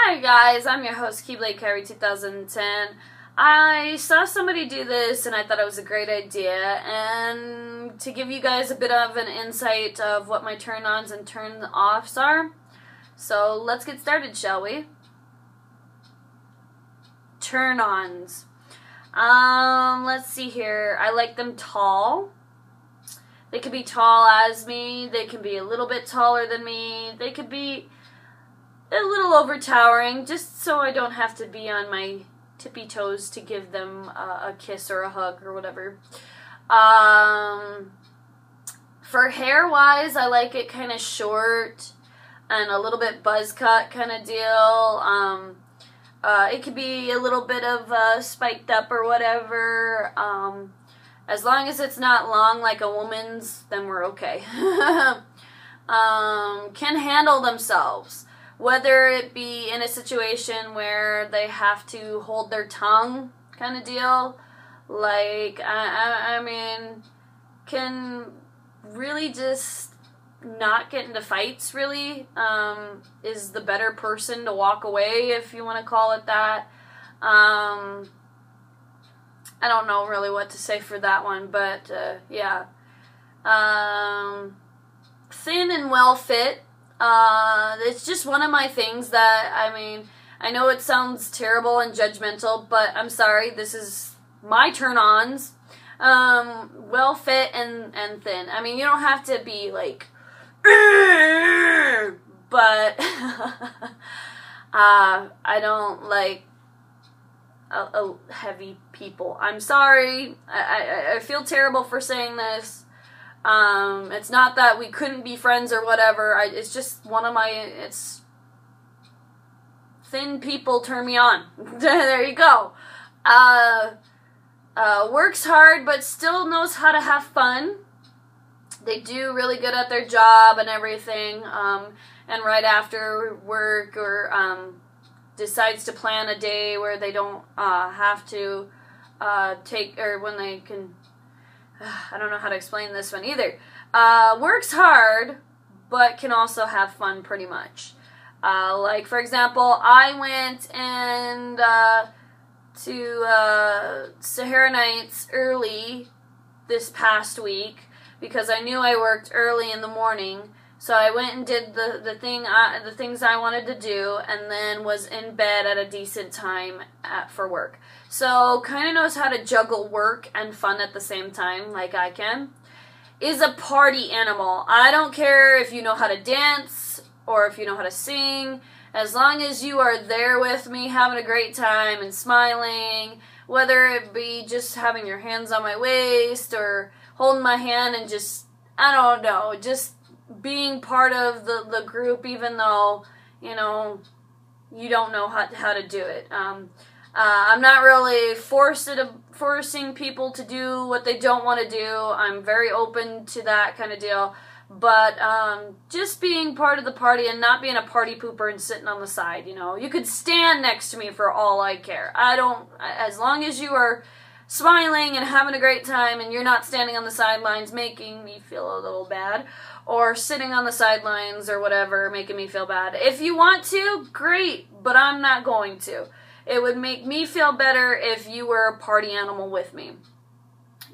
Hi guys, I'm your host Keyblade Carry 2010. I saw somebody do this and I thought it was a great idea, and to give you guys a bit of an insight of what my turn-ons and turn-offs are. So let's get started, shall we? Turn-ons. Let's see here. I like them tall. They could be tall as me, they can be a little bit taller than me, they could be a little overtowering, just so I don't have to be on my tippy toes to give them a kiss or a hug or whatever. For hair-wise, I like it kind of short and a little bit buzz cut kind of deal. It could be a little bit of spiked up or whatever. As long as it's not long like a woman's, then we're okay. Can handle themselves. Whether it be in a situation where they have to hold their tongue kind of deal. Like, I mean, can really just not get into fights, really. Is the better person to walk away, if you want to call it that. I don't know really what to say for that one, but yeah. Thin and well fit. It's just one of my things that, I mean, I know it sounds terrible and judgmental, but I'm sorry, this is my turn-ons. Well fit and thin. I mean, you don't have to be like, but I don't like heavy people. I'm sorry. I feel terrible for saying this. It's not that we couldn't be friends or whatever. It's just one of my, it's, thin people turn me on. There you go. Works hard but still knows how to have fun. They do really good at their job and everything. And right after work or decides to plan a day where they don't have to take, or when they can, I don't know how to explain this one either. Works hard, but can also have fun pretty much. Like, for example, I went and to Sahara Nights early this past week because I knew I worked early in the morning. So I went and did the things I wanted to do, and then was in bed at a decent time for work. So kind of knows how to juggle work and fun at the same time, like I can. Is a party animal. I don't care if you know how to dance or if you know how to sing. As long as you are there with me, having a great time and smiling, whether it be just having your hands on my waist or holding my hand and just, I don't know, just being part of the group, even though, you know, you don't know how to do it. I'm not really forcing people to do what they don't want to do. I'm very open to that kind of deal. But just being part of the party and not being a party pooper and sitting on the side, you know. You could stand next to me for all I care. As long as you are smiling and having a great time and you're not standing on the sidelines making me feel a little bad, or sitting on the sidelines or whatever making me feel bad. If you want to, great, but I'm not going to. It would make me feel better if you were a party animal with me.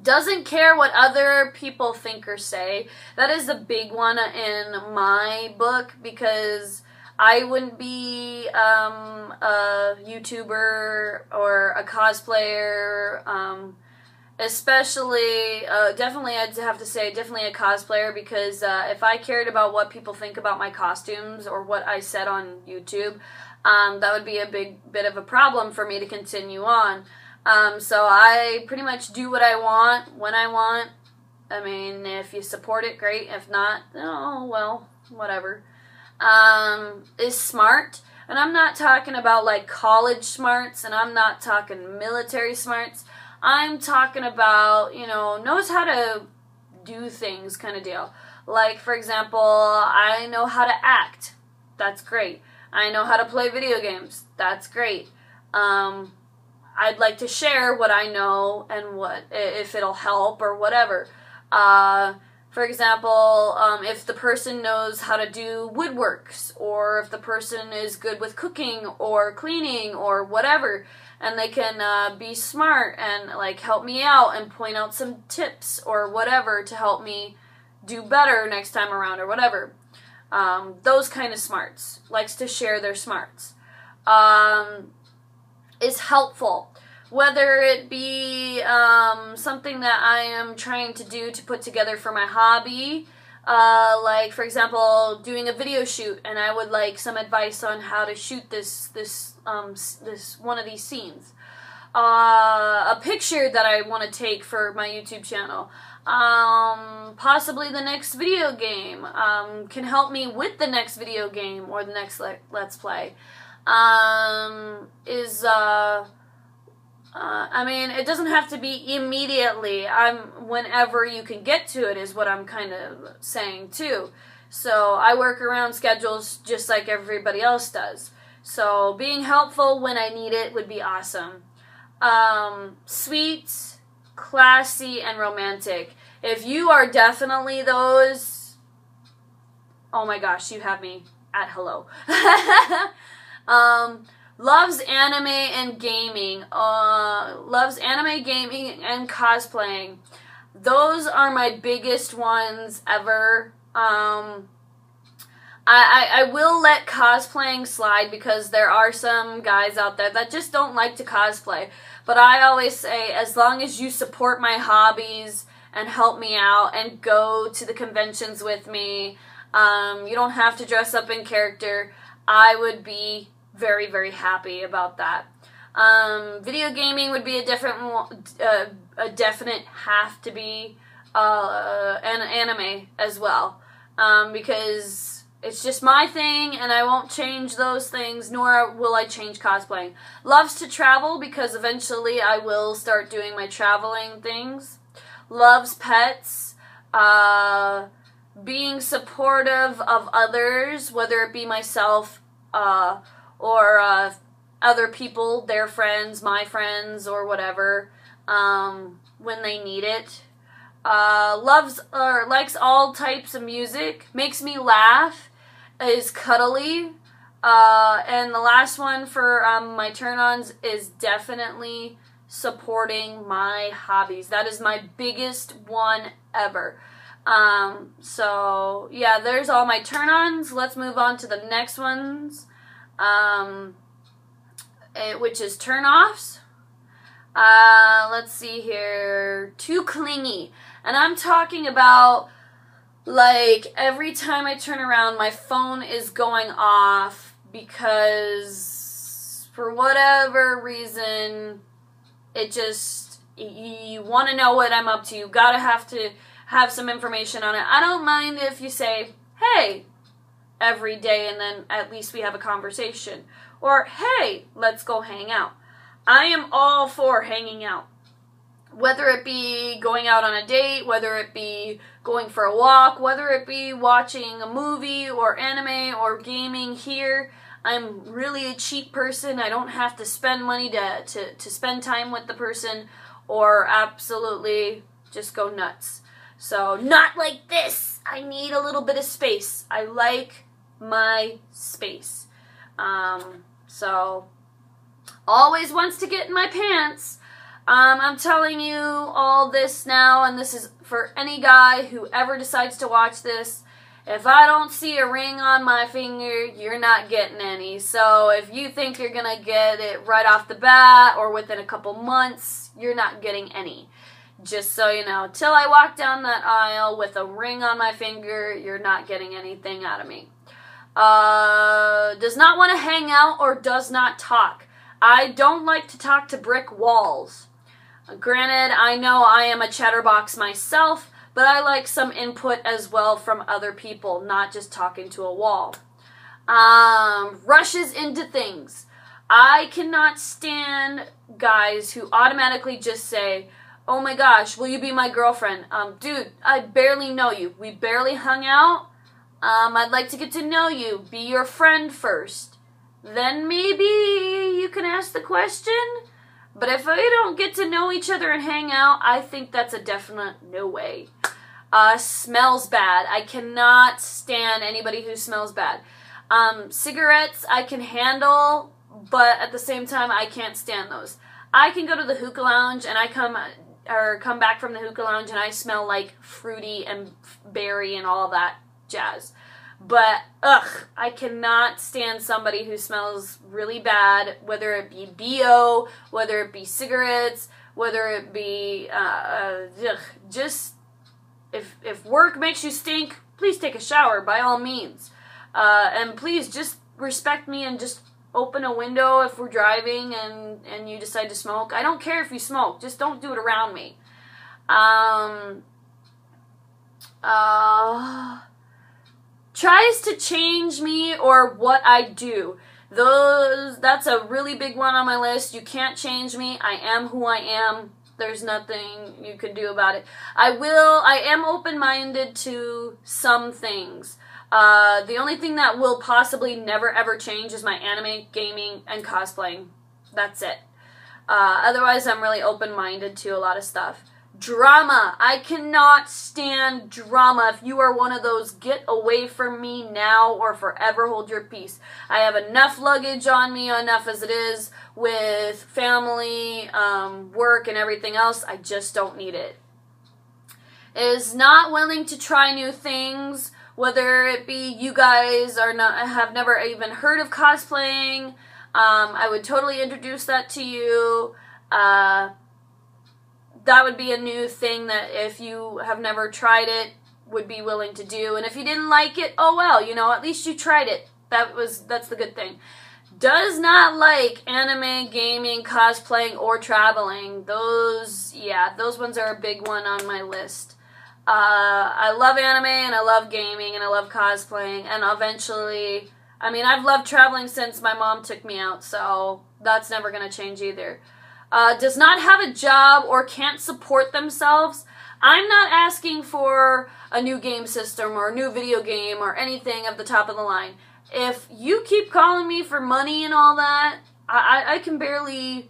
Doesn't care what other people think or say. That is a big one in my book, because I wouldn't be a YouTuber or a cosplayer, especially, definitely I'd have to say definitely a cosplayer, because if I cared about what people think about my costumes or what I said on YouTube, that would be a big bit of a problem for me to continue on. So I pretty much do what I want, when I want. I mean, if you support it, great. If not, oh, well, whatever. Is smart. And I'm not talking about like college smarts, and I'm not talking military smarts. I'm talking about, you know, knows how to do things kind of deal. Like, for example, I know how to act. That's great. I know how to play video games. That's great. I'd like to share what I know and what, if it'll help or whatever. For example, if the person knows how to do woodworks, or if the person is good with cooking or cleaning or whatever, and they can be smart and like help me out and point out some tips or whatever to help me do better next time around or whatever. Those kind of smarts. Likes to share their smarts. Is helpful. Whether it be something that I am trying to do to put together for my hobby, like for example, doing a video shoot, and I would like some advice on how to shoot this one of these scenes. A picture that I want to take for my YouTube channel. Possibly the next video game can help me with the next video game or the next Let's Play. I mean, it doesn't have to be immediately. Whenever you can get to it is what I'm kind of saying too. So I work around schedules just like everybody else does. So being helpful when I need it would be awesome. Sweet, classy, and romantic. If you are definitely those, oh my gosh, you have me at hello. Loves anime and gaming. Loves anime, gaming, and cosplaying. Those are my biggest ones ever. I will let cosplaying slide because there are some guys out there that just don't like to cosplay. But I always say, as long as you support my hobbies and help me out and go to the conventions with me, you don't have to dress up in character, I would be very, very happy about that. Video gaming would be a definite have to be an anime as well, because it's just my thing and I won't change those things, nor will I change cosplaying. Loves to travel because eventually I will start doing my traveling things. Loves pets. Being supportive of others, whether it be myself or other people, their friends, my friends, or whatever, when they need it. Loves or likes all types of music, makes me laugh, is cuddly, and the last one for my turn-ons is definitely supporting my hobbies. That is my biggest one ever. So yeah, there's all my turn-ons. Let's move on to the next ones, which is turn-offs. Let's see here. Too clingy. And I'm talking about, like, every time I turn around, my phone is going off because, for whatever reason, it just, you want to know what I'm up to. You gotta have to have some information on it. I don't mind if you say, hey, every day, and then at least we have a conversation. Or, hey, let's go hang out. I am all for hanging out. Whether it be going out on a date, whether it be going for a walk, whether it be watching a movie or anime or gaming here. I'm really a cheap person. I don't have to spend money to spend time with the person, or absolutely just go nuts. So, not like this. I need a little bit of space. I like my space. So, always wants to get in my pants. I'm telling you all this now, and this is for any guy who ever decides to watch this. If I don't see a ring on my finger, you're not getting any. So if you think you're going to get it right off the bat or within a couple months, you're not getting any. Just so you know, till I walk down that aisle with a ring on my finger, you're not getting anything out of me. Does not want to hang out or does not talk. I don't like to talk to brick walls. Granted, I know I am a chatterbox myself, but I like some input as well from other people, not just talking to a wall. Rushes into things. I cannot stand guys who automatically just say, oh my gosh, will you be my girlfriend? Dude, I barely know you. We barely hung out. I'd like to get to know you. Be your friend first. Then maybe you can ask the question. But if we don't get to know each other and hang out, I think that's a definite no way. Smells bad. I cannot stand anybody who smells bad. Cigarettes I can handle, but at the same time I can't stand those. I can go to the hookah lounge and I come back from the hookah lounge and I smell like fruity and berry and all that jazz. But, I cannot stand somebody who smells really bad, whether it be BO, whether it be cigarettes, whether it be, just, if work makes you stink, please take a shower, by all means. And please just respect me and just open a window if we're driving and you decide to smoke. I don't care if you smoke, just don't do it around me. Tries to change me or what I do. That's a really big one on my list. You can't change me. I am who I am. There's nothing you can do about it. I am open-minded to some things. The only thing that will possibly never ever change is my anime, gaming, and cosplaying. That's it. Otherwise, I'm really open-minded to a lot of stuff. Drama. I cannot stand drama. If you are one of those, get away from me now or forever hold your peace. I have enough luggage on me, enough as it is, with family, work, and everything else. I just don't need it. Is not willing to try new things, whether it be you guys have never even heard of cosplaying. I would totally introduce that to you. That would be a new thing that if you have never tried it, would be willing to do. And if you didn't like it, oh well, at least you tried it. That's the good thing. Does not like anime, gaming, cosplaying, or traveling. Those ones are a big one on my list. I love anime, and I love gaming, and I love cosplaying, and eventually, I've loved traveling since my mom took me out, so that's never going to change either. Does not have a job or can't support themselves. I'm not asking for a new game system or a new video game or anything of the top of the line. If you keep calling me for money and all that, I can barely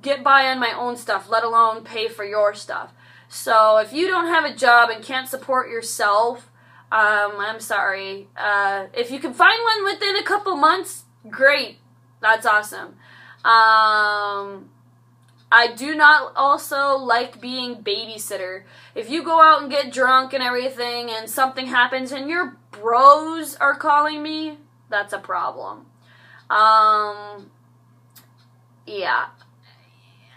get by on my own stuff, let alone pay for your stuff. So if you don't have a job and can't support yourself, I'm sorry. If you can find one within a couple months, great. That's awesome. I do not also like being babysitter. If you go out and get drunk and everything and something happens and your bros are calling me, that's a problem. Yeah.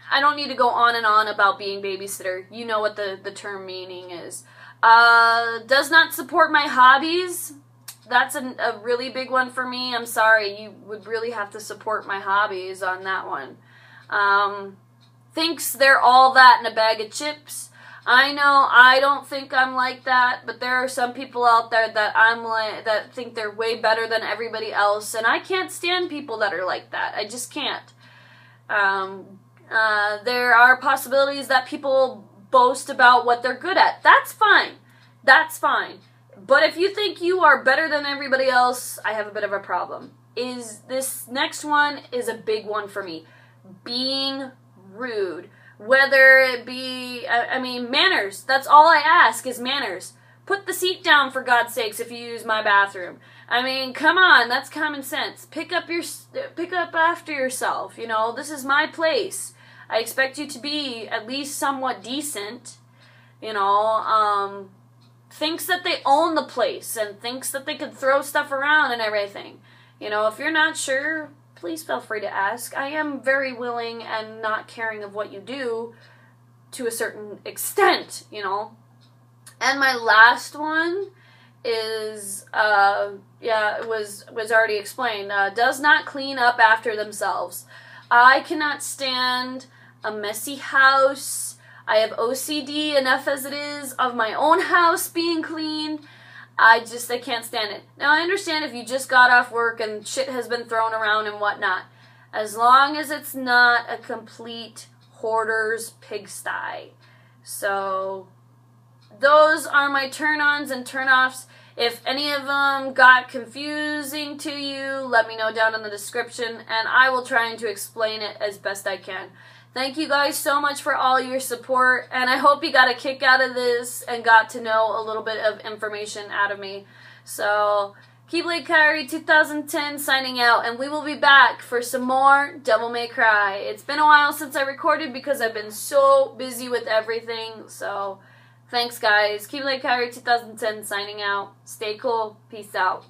I don't need to go on and on about being babysitter. You know what the term meaning is. Does not support my hobbies. That's a really big one for me. I'm sorry. You would really have to support my hobbies on that one. Thinks they're all that in a bag of chips. I know I don't think I'm like that, but there are some people out there that think they're way better than everybody else, and I can't stand people that are like that. I just can't. There are possibilities that people boast about what they're good at. That's fine. That's fine. But if you think you are better than everybody else, I have a bit of a problem. This next one is a big one for me. Being rude. Whether it be, manners. That's all I ask is manners. Put the seat down, for God's sakes, if you use my bathroom. Come on, that's common sense. Pick up after yourself. This is my place. I expect you to be at least somewhat decent. Thinks that they own the place and thinks that they could throw stuff around and everything. If you're not sure, please feel free to ask. I am very willing and not caring of what you do to a certain extent, And my last one is, it was already explained, does not clean up after themselves. I cannot stand a messy house. I have OCD enough as it is of my own house being clean. I can't stand it. Now, I understand if you just got off work and shit has been thrown around and whatnot. As long as it's not a complete hoarder's pigsty. So, those are my turn-ons and turn-offs. If any of them got confusing to you, let me know down in the description, and I will try to explain it as best I can. Thank you guys so much for all your support, and I hope you got a kick out of this and got to know a little bit of information out of me. So, Keyblade Kairi 2010 signing out, and we will be back for some more Devil May Cry. It's been a while since I recorded because I've been so busy with everything, so thanks guys. Keyblade Kairi 2010 signing out. Stay cool. Peace out.